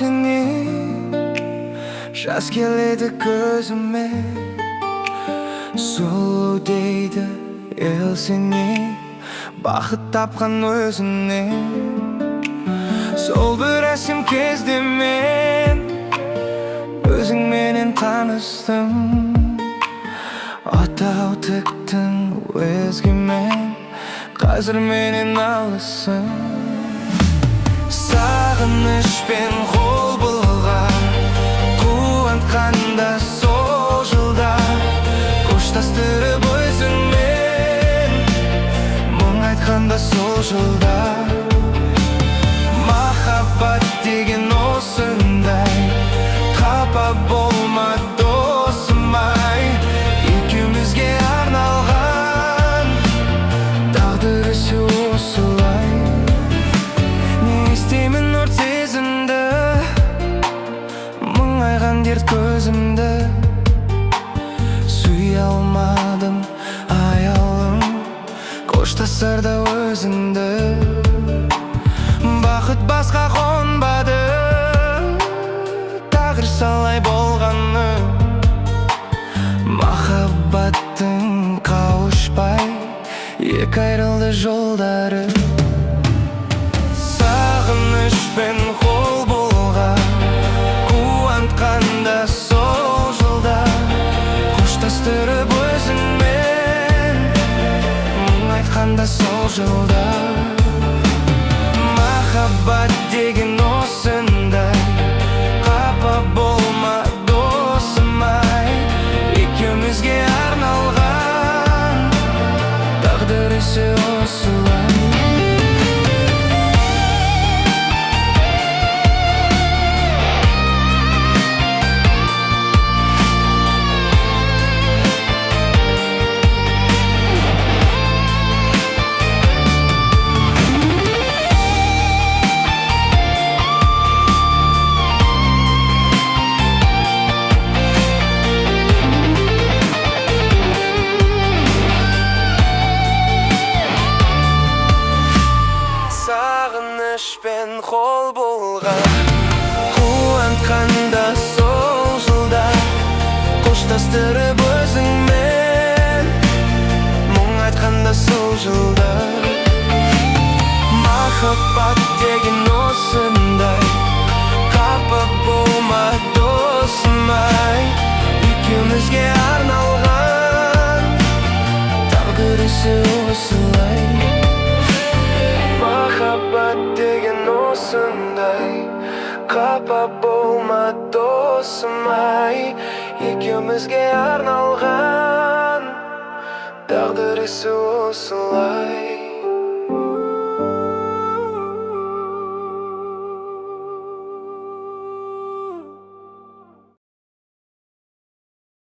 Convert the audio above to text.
seni, жас келеді көзіме. Сұлу дейді ел сені, бақыт тапқан өзіне. Сол бір әсем кезде мен өзіңменен таныстым. Атау тіктің өзгемен, қазір менен алысың. Сағынышпен қол бұлған, қуантқанда сол жылдар, қоштастырып өзіңмен, мұң айтқанда сол жылдар. Махаббат деген осындай, қапа болма досым-ай, екеумізге арналған, тағдыр ісі осылай. Не істеймін өрт сезімді, мұңайған дерт көзімді. Сүйе алмадым аялым, қоштасарда өзіңді. Бақыт басқа қонбады, тағдыр солай болғаны. Махаббаттың қауышпай, екі айрылды жолдары. Сағынышпен қол бұлған, қуантқанда сол жылдар, қоштастырып өзіңмен, мұң айтқанда сол жылдар. Махаббат деген осындай, қапа болма досым-ай, екеумізге арналған, тағдыр ісі осылай. Сағынышпен қол бұлған, қуантқанда сол жылдар, қоштастырып өзіңмен, мұң айтқанда сол жылдар. Махаббат деген осындай, қапа болма досым-ай, екеумізге арналған, тағдыр ісі осылай. Махаббат деген осындай, қапа болма досым-ай, екеумізге арналған, тағдыр ісі осылай.